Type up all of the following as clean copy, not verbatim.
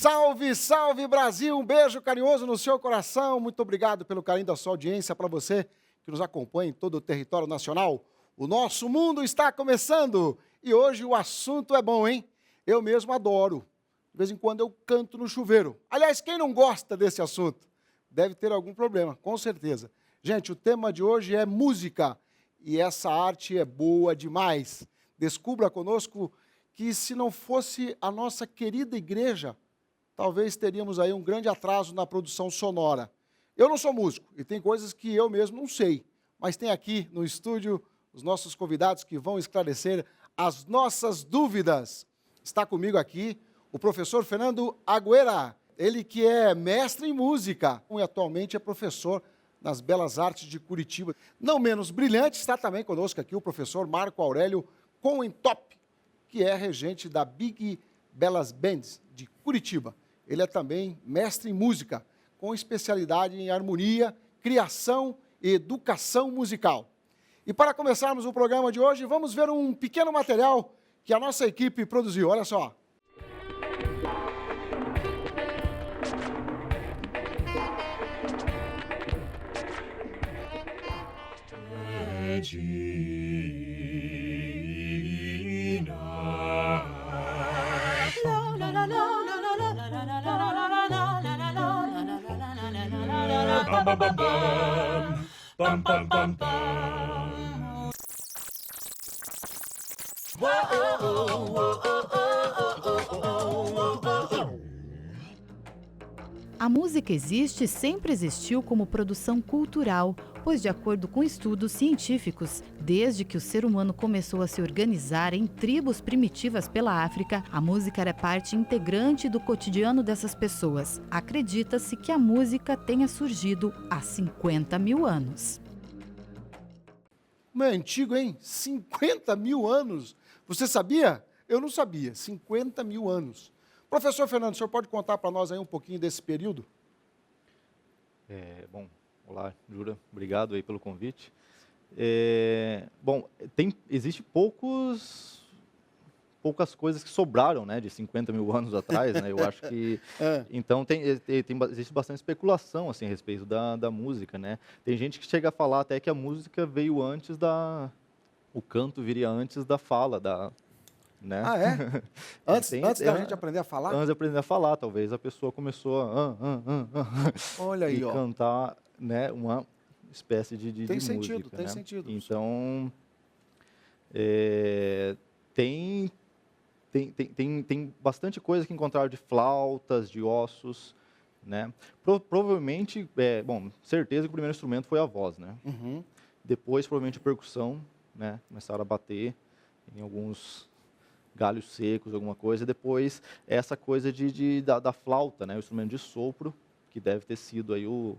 Salve, salve Brasil! Um beijo carinhoso no seu coração. Muito obrigado pelo carinho da sua audiência, para você que nos acompanha em todo o território nacional. O nosso mundo está começando e hoje o assunto é bom, hein? Eu mesmo adoro. De vez em quando eu canto no chuveiro. Aliás, quem não gosta desse assunto? Deve ter algum problema, com certeza. Gente, o tema de hoje é música e essa arte é boa demais. Descubra conosco que se não fosse a nossa querida igreja, talvez teríamos aí um grande atraso na produção sonora. Eu não sou músico e tem coisas que eu mesmo não sei, mas tem aqui no estúdio os nossos convidados que vão esclarecer as nossas dúvidas. Está comigo aqui o professor Fernando Agüera, ele que é mestre em música e atualmente é professor nas Belas Artes de Curitiba. Não menos brilhante, está também conosco aqui o professor Marco Aurélio Coentop, que é regente da Big Belas Bands de Curitiba. Ele é também mestre em música, com especialidade em harmonia, criação e educação musical. E para começarmos o programa de hoje, vamos ver um pequeno material que a nossa equipe produziu. Olha só. A música existe e sempre existiu como produção cultural, pois, de acordo com estudos científicos, desde que o ser humano começou a se organizar em tribos primitivas pela África, a música era parte integrante do cotidiano dessas pessoas. Acredita-se que a música tenha surgido há 50 mil anos. É antigo, hein? 50 mil anos. Você sabia? Eu não sabia. 50 mil anos. Professor Fernando, o senhor pode contar para nós aí um pouquinho desse período? Bom, olá, Jura, obrigado aí pelo convite. Existe poucas coisas que sobraram, né, de 50 mil anos atrás, né, eu acho que, então existe bastante especulação, assim, a respeito da música, né, tem gente que chega a falar até que a música veio antes o canto viria antes da fala, né? Ah, é? Antes da gente aprender a falar? Antes de aprender a falar, talvez a pessoa começou a Olha aí, e cantar, né, uma espécie de tem música, sentido, né? tem sentido. Então, tem bastante coisa que encontraram de flautas, de ossos, né? Provavelmente, certeza que o primeiro instrumento foi a voz, né? Uhum. Depois, provavelmente, a percussão, né? Começaram a bater em alguns galhos secos, alguma coisa. Depois, essa coisa da flauta, né? O instrumento de sopro, que deve ter sido aí o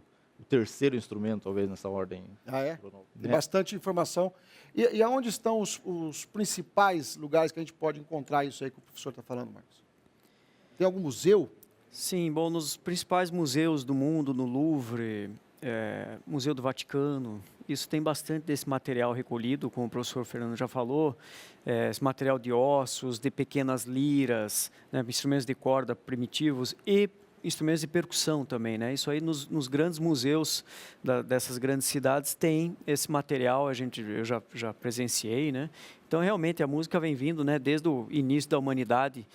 terceiro instrumento, talvez, nessa ordem. Ah, é? Tem Né? bastante informação. E aonde estão os principais lugares que a gente pode encontrar isso aí que o professor está falando, Marcos? Tem algum museu? Sim, bom, nos principais museus do mundo, no Louvre, Museu do Vaticano, isso tem bastante desse material recolhido, como o professor Fernando já falou, esse material de ossos, de pequenas liras, né, instrumentos de corda primitivos e instrumentos de percussão também, né? Isso aí nos grandes museus dessas grandes cidades tem esse material, eu já presenciei, né? Então, realmente, a música vem vindo, né, desde o início da humanidade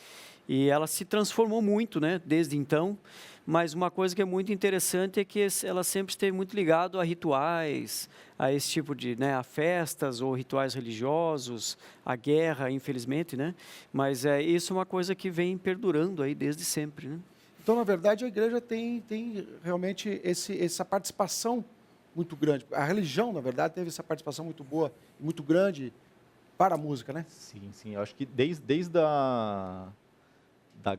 e ela se transformou muito, né, desde então. Mas uma coisa que é muito interessante é que ela sempre esteve muito ligada a rituais, a esse tipo de, né, a festas ou rituais religiosos, a guerra, infelizmente, né? Mas isso é uma coisa que vem perdurando aí desde sempre, né? Então, na verdade, a igreja tem realmente essa participação muito grande. A religião, na verdade, teve essa participação muito boa, muito grande para a música, né? Sim, eu acho que desde da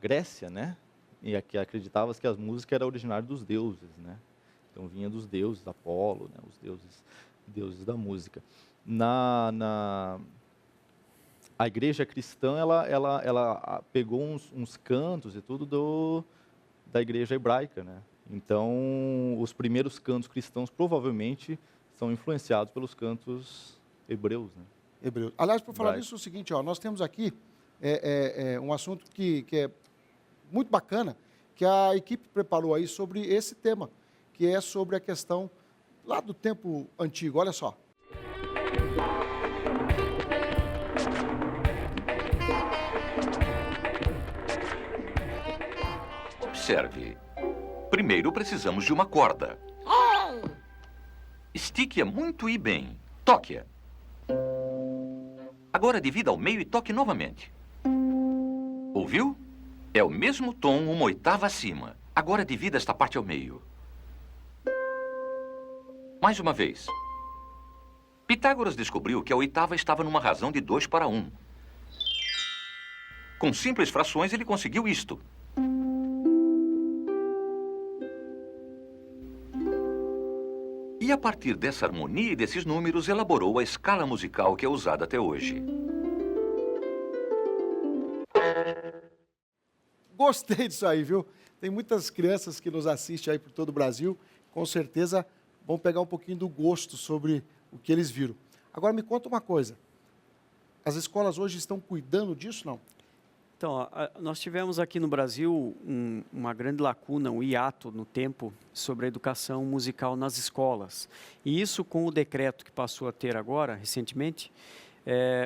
Grécia, né? E aqui acreditava-se que as músicas eram originárias dos deuses, né? Então vinha dos deuses, Apolo, né? Os deuses da música. A igreja cristã, ela pegou uns cantos e tudo da igreja hebraica, né? Então, os primeiros cantos cristãos provavelmente são influenciados pelos cantos hebreus, né? Hebreus. Aliás, por falar nisso, é o seguinte, ó, nós temos aqui um assunto que é muito bacana que a equipe preparou aí sobre esse tema, que é sobre a questão lá do tempo antigo. Olha só. Observe. Primeiro precisamos de uma corda. Estique-a muito e bem. Toque-a. Agora divida ao meio e toque novamente. Ouviu? É o mesmo tom, uma oitava acima. Agora divida esta parte ao meio. Mais uma vez. Pitágoras descobriu que a oitava estava numa razão de 2:1. Com simples frações ele conseguiu isto. E a partir dessa harmonia e desses números, elaborou a escala musical que é usada até hoje. Gostei disso aí, viu? Tem muitas crianças que nos assistem aí por todo o Brasil, com certeza vão pegar um pouquinho do gosto sobre o que eles viram. Agora me conta uma coisa, as escolas hoje estão cuidando disso, não? Então, nós tivemos aqui no Brasil uma grande lacuna, um hiato no tempo sobre a educação musical nas escolas. E isso, com o decreto que passou a ter agora, recentemente,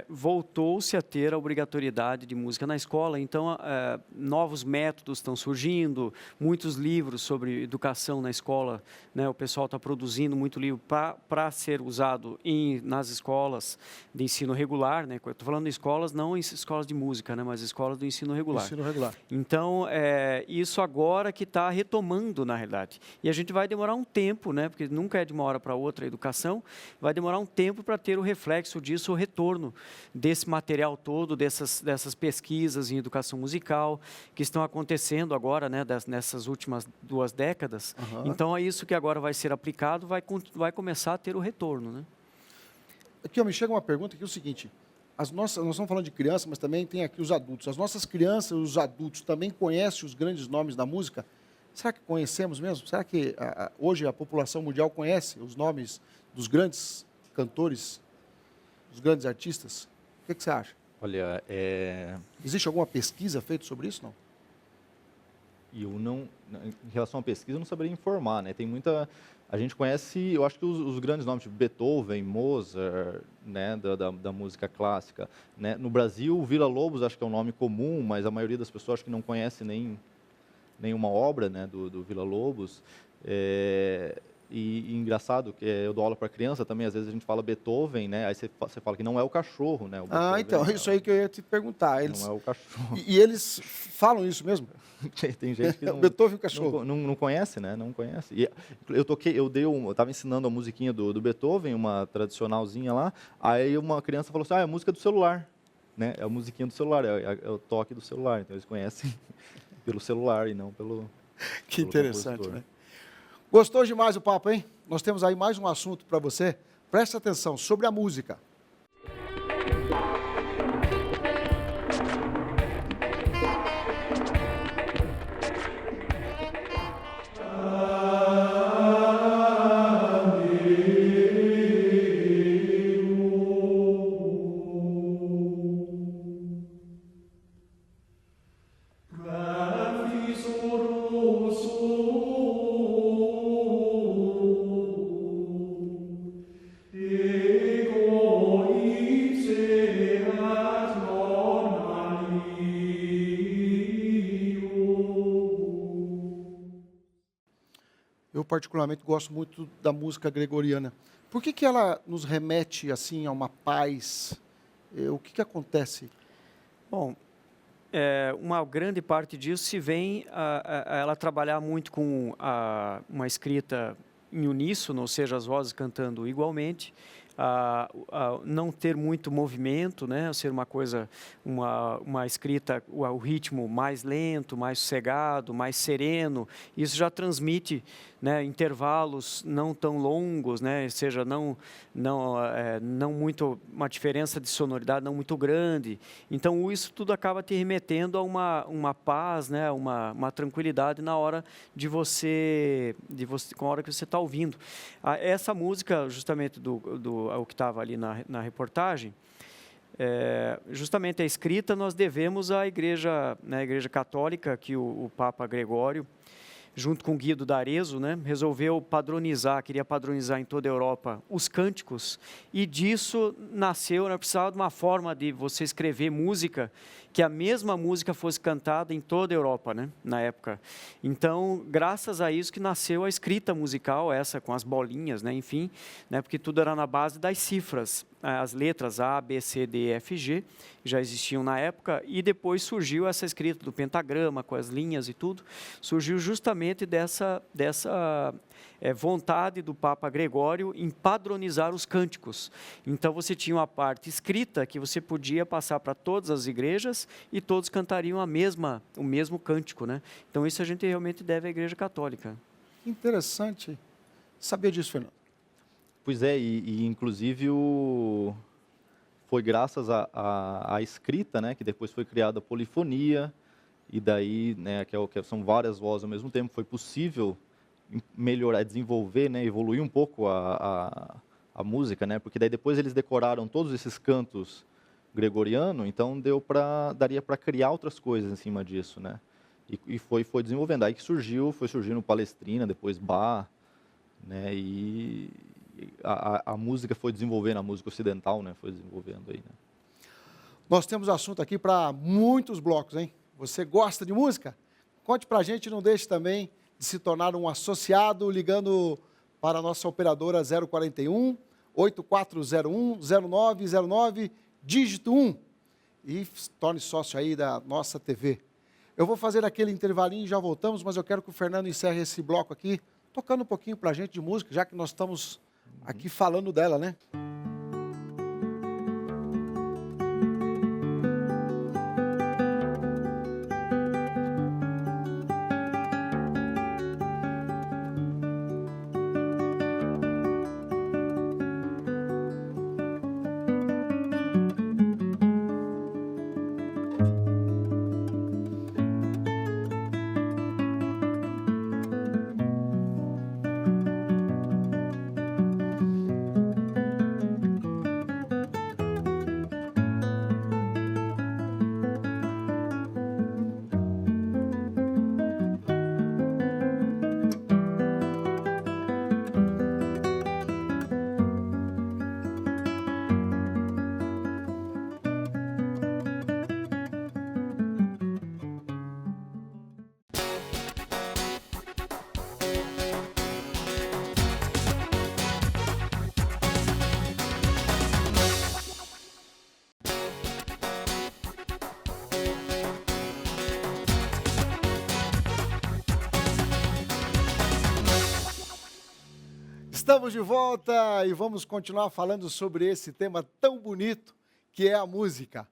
voltou-se a ter a obrigatoriedade de música na escola. Então, novos métodos estão surgindo, muitos livros sobre educação na escola, né? O pessoal está produzindo muito livro para ser usado nas escolas de ensino regular, né? Eu estou falando de escolas, não em escolas de música, né? Mas escolas do ensino regular. Ensino regular. Então, isso agora que está retomando, na realidade. E a gente vai demorar um tempo, né? Porque nunca é de uma hora para outra a educação, vai demorar um tempo para ter o reflexo disso, o retorno desse material todo, dessas pesquisas em educação musical que estão acontecendo agora, né, nessas últimas 2 décadas. Uhum. Então, é isso que agora vai ser aplicado, vai começar a ter o retorno, né? Aqui, me chega uma pergunta que é o seguinte, nós estamos falando de crianças, mas também tem aqui os adultos. As nossas crianças e os adultos também conhecem os grandes nomes da música? Será que conhecemos mesmo? Será que hoje a população mundial conhece os nomes dos grandes cantores, dos grandes artistas? O que você acha? Olha, Existe alguma pesquisa feita sobre isso, não? Em relação à pesquisa, eu não saberia informar, né? Tem muita... A gente conhece, eu acho que os grandes nomes, tipo Beethoven, Mozart, né, da música clássica, né? No Brasil, Villa-Lobos acho que é um nome comum, mas a maioria das pessoas acho que não conhece nenhuma obra, né, do Villa-Lobos. E engraçado que eu dou aula para criança também, às vezes a gente fala Beethoven, né? Aí você fala que não é o cachorro, né? Então, isso aí que eu ia te perguntar. Não é o cachorro. E eles falam isso mesmo? Tem gente que não, o Beethoven e o cachorro. Não conhece, né? Não conhece. E eu estava ensinando a musiquinha do Beethoven, uma tradicionalzinha lá, aí uma criança falou assim, é a música do celular, né? É a musiquinha do celular, é o toque do celular, então eles conhecem pelo celular e não pelo Que interessante, compositor. né? Gostou demais o papo, hein? Nós temos aí mais um assunto para você. Preste atenção, sobre a música. Eu particularmente gosto muito da música gregoriana. Por que ela nos remete assim a uma paz? O que acontece? Bom, uma grande parte disso se vem a ela trabalhar muito com uma escrita em uníssono, ou seja, as vozes cantando igualmente, não ter muito movimento, né? Ser uma coisa, uma escrita, o ritmo mais lento, mais sossegado, mais sereno. Isso já transmite, né, intervalos não tão longos, né? Ou seja, não muito, uma diferença de sonoridade não muito grande. Então, isso tudo acaba te remetendo a uma paz, né? Uma tranquilidade na hora com a hora que você está ouvindo. Essa música, justamente o que estava ali na reportagem, Justamente a escrita nós devemos à Igreja, né, a Igreja Católica, que o Papa Gregório, junto com Guido d'Arezzo, né, resolveu padronizar, queria padronizar em toda a Europa os cânticos, e disso nasceu, né, precisava de uma forma de você escrever música, que a mesma música fosse cantada em toda a Europa, né, na época. Então, graças a isso que nasceu a escrita musical, essa com as bolinhas, né, enfim, né, porque tudo era na base das cifras, as letras A, B, C, D, E, F, G, já existiam na época, e depois surgiu essa escrita do pentagrama, com as linhas e tudo, surgiu justamente dessa vontade do Papa Gregório em padronizar os cânticos. Então, você tinha uma parte escrita que você podia passar para todas as igrejas e todos cantariam o mesmo cântico, né? Então, isso a gente realmente deve à Igreja Católica. Interessante. Sabia disso, Fernando? Pois é, e inclusive foi graças à escrita, né, que depois foi criada a polifonia, e daí, né, são várias vozes ao mesmo tempo, foi possível melhorar, desenvolver, né, evoluir um pouco a música, né, porque daí depois eles decoraram todos esses cantos gregorianos, então daria para criar outras coisas em cima disso, né, e foi desenvolvendo, aí que foi surgindo Palestrina, depois Bach, né, e a música foi desenvolvendo, a música ocidental, né, foi desenvolvendo aí, né. Nós temos assunto aqui para muitos blocos, hein? Você gosta de música? Conte para a gente, não deixe também de se tornar um associado ligando para a nossa operadora 041 8401 0909 dígito 1 e torne sócio aí da nossa TV. Eu vou fazer aquele intervalinho e já voltamos, mas eu quero que o Fernando encerre esse bloco aqui, tocando um pouquinho para a gente de música, já que nós estamos aqui falando dela, né? Estamos de volta e vamos continuar falando sobre esse tema tão bonito que é a música.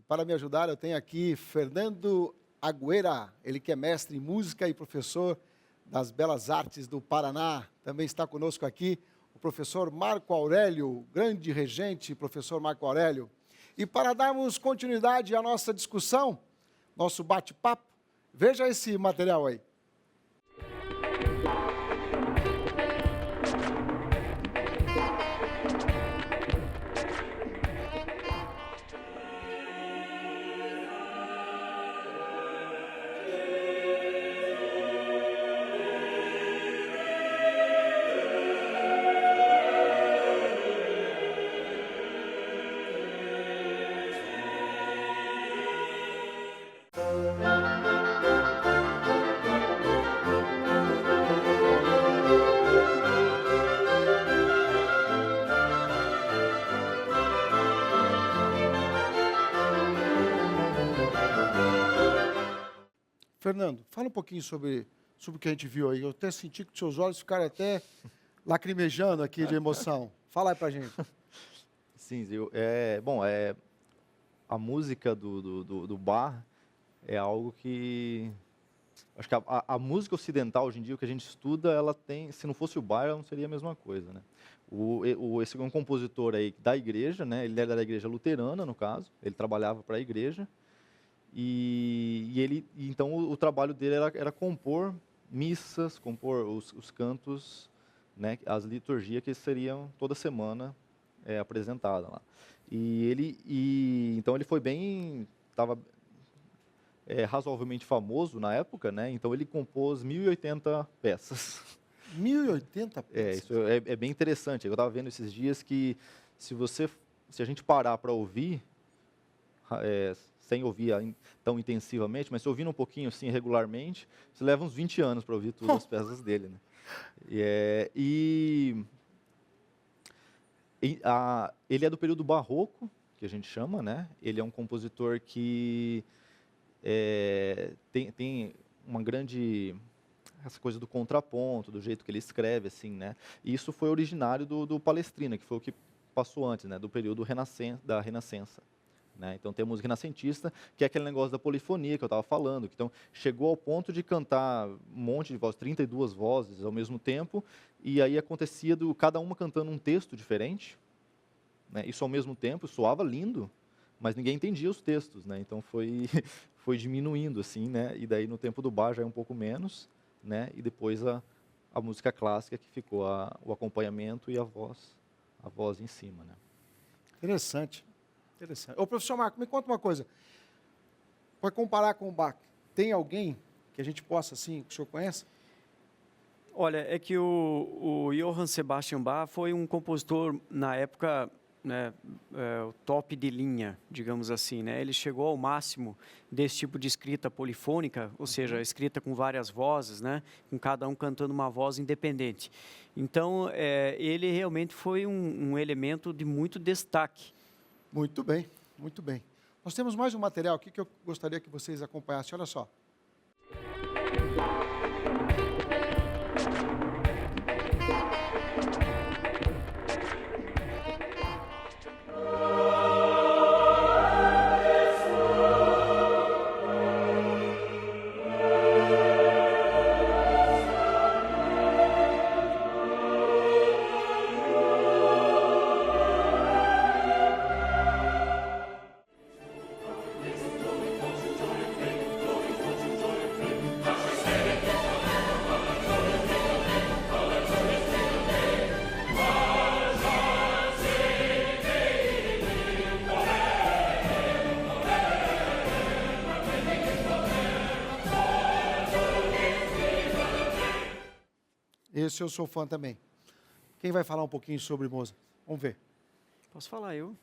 Para me ajudar, eu tenho aqui Fernando Agüera, ele que é mestre em música e professor das Belas Artes do Paraná. Também está conosco aqui o professor Marco Aurélio, grande regente, professor Marco Aurélio. E para darmos continuidade à nossa discussão, nosso bate-papo, veja esse material aí. Fernando, fala um pouquinho sobre o que a gente viu aí. Eu até senti que seus olhos ficaram até lacrimejando aqui de emoção. Fala aí pra gente. Sim, a música do Bach é algo que... Acho que a música ocidental, hoje em dia, o que a gente estuda, ela tem... Se não fosse o Bach, ela não seria a mesma coisa, né? Esse é um compositor aí da igreja, né? Ele era da igreja luterana, no caso. Ele trabalhava para a igreja. Então o trabalho dele era compor missas, compor os cantos, né, as liturgias que seriam toda semana apresentadas lá. Então ele foi estava razoavelmente famoso na época, né? Então ele compôs 1.080 peças. 1.080 peças? Isso é bem interessante. Eu estava vendo esses dias que se a gente parar para ouvir, sem ouvir tão intensivamente, mas se ouvindo um pouquinho assim regularmente, você leva uns 20 anos para ouvir todas as peças dele, né? Ele é do período barroco, que a gente chama, né? Ele é um compositor que tem uma grande essa coisa do contraponto, do jeito que ele escreve, assim, né? E isso foi originário do Palestrina, que foi o que passou antes, né? Do período da Renascença. Né? Então tem a música renascentista, que é aquele negócio da polifonia que eu estava falando. Então chegou ao ponto de cantar um monte de vozes, 32 vozes ao mesmo tempo, e aí acontecia cada uma cantando um texto diferente, né? Isso ao mesmo tempo, soava lindo, mas ninguém entendia os textos, né? Então foi diminuindo, assim, né? E daí no tempo do Bach já é um pouco menos, né? E depois a música clássica, que ficou o acompanhamento e a voz em cima, né? Interessante. Ô, professor Marco, me conta uma coisa. Para comparar com o Bach, tem alguém que a gente possa, assim, que o senhor conhece? Olha, é que o Johann Sebastian Bach foi um compositor, na época, né, o top de linha, digamos assim, né? Ele chegou ao máximo desse tipo de escrita polifônica, ou seja, escrita com várias vozes, né? Com cada um cantando uma voz independente. Então, ele realmente foi um elemento de muito destaque. Muito bem, muito bem. Nós temos mais um material aqui que eu gostaria que vocês acompanhassem. Olha só. Esse eu sou fã também. Quem vai falar um pouquinho sobre Mozart? Vamos ver. Posso falar eu?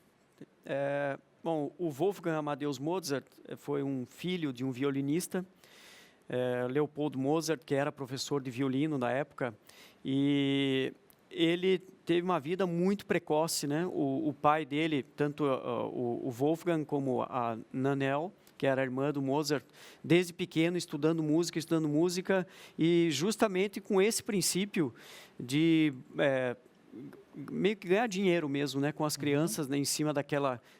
Bom, o Wolfgang Amadeus Mozart foi um filho de um violinista, Leopold Mozart, que era professor de violino na época, e ele teve uma vida muito precoce, né? O pai dele, tanto o Wolfgang como a Nannerl, que era a irmã do Mozart, desde pequeno estudando música, e justamente com esse princípio de meio que ganhar dinheiro mesmo, né, com as crianças, né, em cima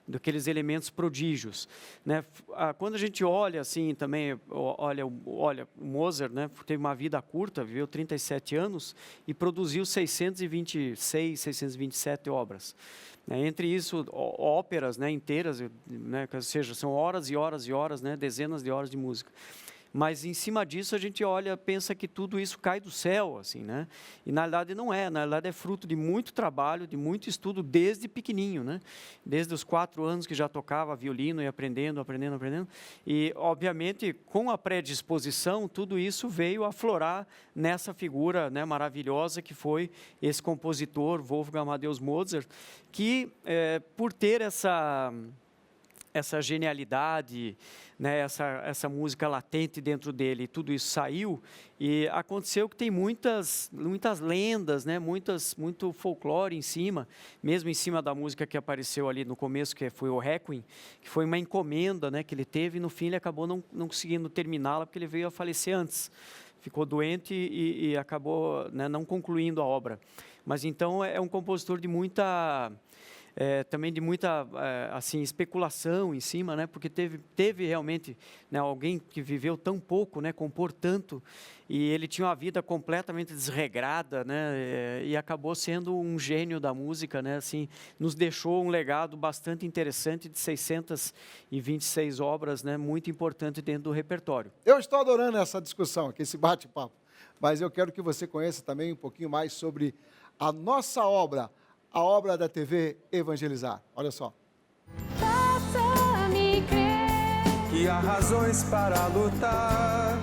daqueles elementos prodígios, né? Quando a gente olha assim também, olha o Mozart, né, teve uma vida curta, viveu 37 anos e produziu 626, 627 obras. Entre isso, óperas, né, inteiras, né, ou seja, são horas e horas e horas, né, dezenas de horas de música. Mas em cima disso a gente olha, pensa que tudo isso cai do céu, assim, né? E na realidade não é, na realidade é fruto de muito trabalho, de muito estudo desde pequenininho, né? Desde os 4 anos que já tocava violino e aprendendo. E obviamente com a predisposição, tudo isso veio aflorar nessa figura, né, maravilhosa que foi esse compositor, Wolfgang Amadeus Mozart, que por ter essa genialidade, né, essa música latente dentro dele, tudo isso saiu, e aconteceu que tem muitas lendas, né, muito folclore em cima, mesmo em cima da música que apareceu ali no começo, que foi o Requiem, que foi uma encomenda, né, que ele teve, e no fim ele acabou não conseguindo terminá-la, porque ele veio a falecer antes. Ficou doente e acabou, né, não concluindo a obra. Mas então é um compositor de muita... também de muita assim, especulação em cima, né? Porque teve realmente, né, alguém que viveu tão pouco, né, compor tanto, e ele tinha uma vida completamente desregrada, né, e acabou sendo um gênio da música, né? Assim, nos deixou um legado bastante interessante de 626 obras, né, muito importante dentro do repertório. Eu estou adorando essa discussão aqui, esse bate-papo, mas eu quero que você conheça também um pouquinho mais sobre a nossa obra, a obra da TV Evangelizar. Olha só. me crer que há razões para lutar.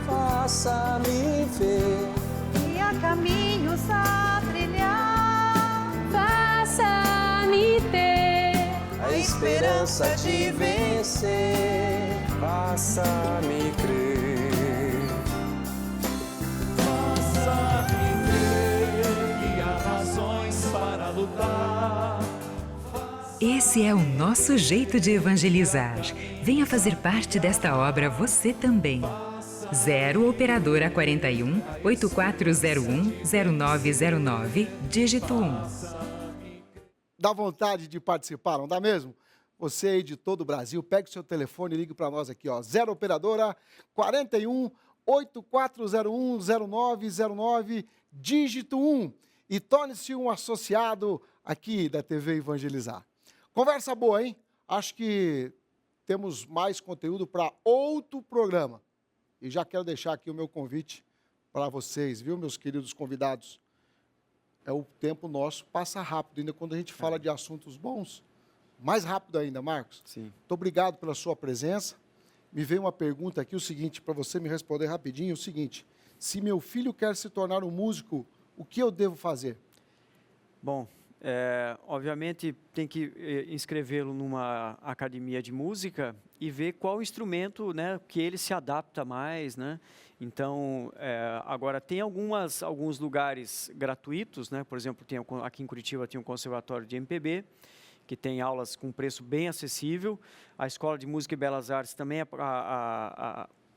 Faça-me ver que há caminhos a trilhar. Faça-me ter a esperança de vencer. Faça-me crer. Faça-me crer que há razões para lutar. Esse é o nosso jeito de evangelizar. Venha fazer parte desta obra você também. 0 Operadora 41 8401 0909, dígito 1. Dá vontade de participar, não dá mesmo? Você aí de todo o Brasil, pegue o seu telefone e ligue para nós aqui, ó. 0 Operadora 41 8401 0909, dígito 1. E torne-se um associado aqui da TV Evangelizar. Conversa boa, hein? Acho que temos mais conteúdo para outro programa. E já quero deixar aqui o meu convite para vocês, viu, meus queridos convidados? O tempo nosso passa rápido, ainda quando a gente fala de assuntos bons. Mais rápido ainda, Marcos. Sim. Muito obrigado pela sua presença. Me veio uma pergunta aqui, o seguinte, para você me responder rapidinho, o seguinte: se meu filho quer se tornar um músico, o que eu devo fazer? Bom, obviamente tem que inscrevê-lo numa academia de música e ver qual instrumento, né, que ele se adapta mais, né? Então, agora tem alguns lugares gratuitos, né? Por exemplo, aqui em Curitiba tem um conservatório de MPB, que tem aulas com preço bem acessível. A Escola de Música e Belas Artes também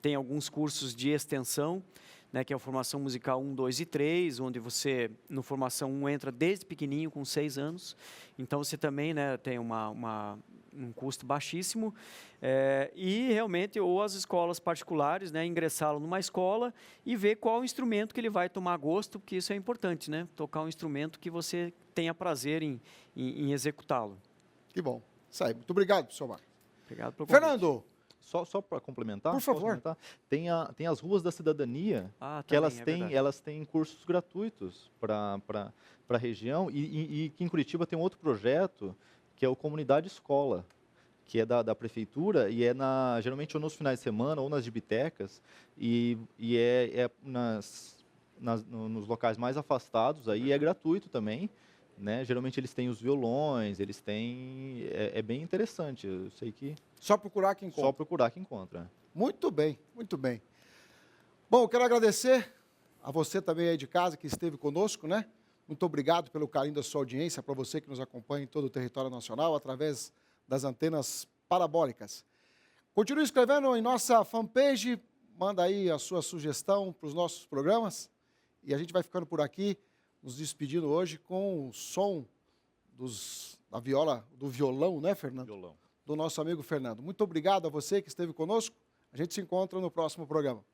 tem alguns cursos de extensão, né, que é a formação musical 1, 2 e 3, onde você, no formação 1, entra desde pequenininho, com 6 anos. Então, você também, né, tem um custo baixíssimo. E, realmente, ou as escolas particulares, né, ingressá-lo numa escola e ver qual instrumento que ele vai tomar gosto, porque isso é importante, né? Tocar um instrumento que você tenha prazer em executá-lo. Que bom. Isso aí. Muito obrigado, professor Marcos. Obrigado pelo convite. Fernando, Só para complementar, por favor. Tem as ruas da cidadania, que também, elas têm cursos gratuitos para a região, e que em Curitiba tem um outro projeto, que é o Comunidade Escola, que é da prefeitura, e geralmente ou nos finais de semana ou nas gibitecas, e nos locais mais afastados, aí é gratuito também. Né? Geralmente eles têm os violões, eles têm... É bem interessante, eu sei que... Só procurar que encontra. Só procurar que encontra. Muito bem, muito bem. Bom, eu quero agradecer a você também aí de casa que esteve conosco, né? Muito obrigado pelo carinho da sua audiência, para você que nos acompanha em todo o território nacional, através das antenas parabólicas. Continue escrevendo em nossa fanpage, manda aí a sua sugestão para os nossos programas, e a gente vai ficando por aqui, nos despedindo hoje com o som da viola, do violão, né, Fernando? Violão. Do nosso amigo Fernando. Muito obrigado a você que esteve conosco. A gente se encontra no próximo programa.